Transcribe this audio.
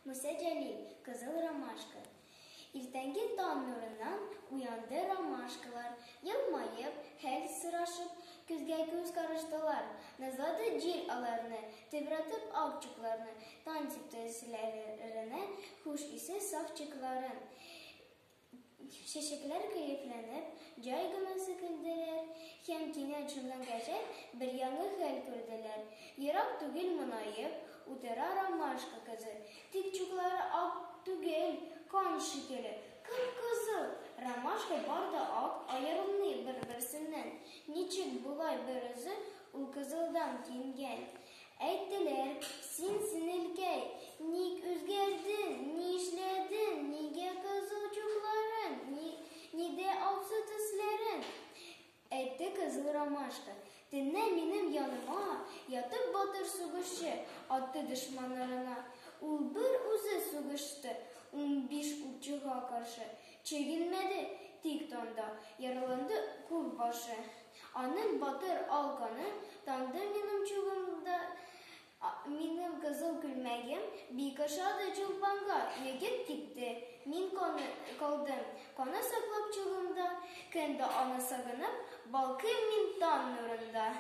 Musa Celil, Kızıl Ramaşka. İrtengi tan nurundan uyandı ramaşkalar. Yılmayıp, hel sıraşıp, gözge göz karıştılar. Nazladı cilalarını, tıbratıp akçuklarını, tansip tesilerine, huş ise safçıkların. Şeşekler keyiflenip, caygına sıkıldılar. Hem kine açımdan geçer, bir yanı hal gördüler. Yırak tügül mınayıp, utıra ramaşka kızı. Tikçukları ak tügül, kan şekeri, kıpkızıl. Ramaşka barda ak, ayarılmıyor birbirisinden. Niçin bulay birizi, ul kızıldan kingen. Ettiler, sinilgey, nik üzgerdin, ni işledin, nige kızılcukların, ni de avsıtısların. Etti Kızıl Ramaşka. Dinle benim yanıma, yatıp batır suguşu, attı düşmanlarına. Ul bir uzu suguştu, 15 uçuğa karşı. Çekinmedi tiktonda, yaralandı kul başı. Anın batır alkanı, tandı benim çuğumda. Benim kızıl gülmegim, bir kaşadı çulpanga, yegit gitti. Min kaldım, kana saklap çuğumda, kendi ana sagınıp, balkım min tan nurunda.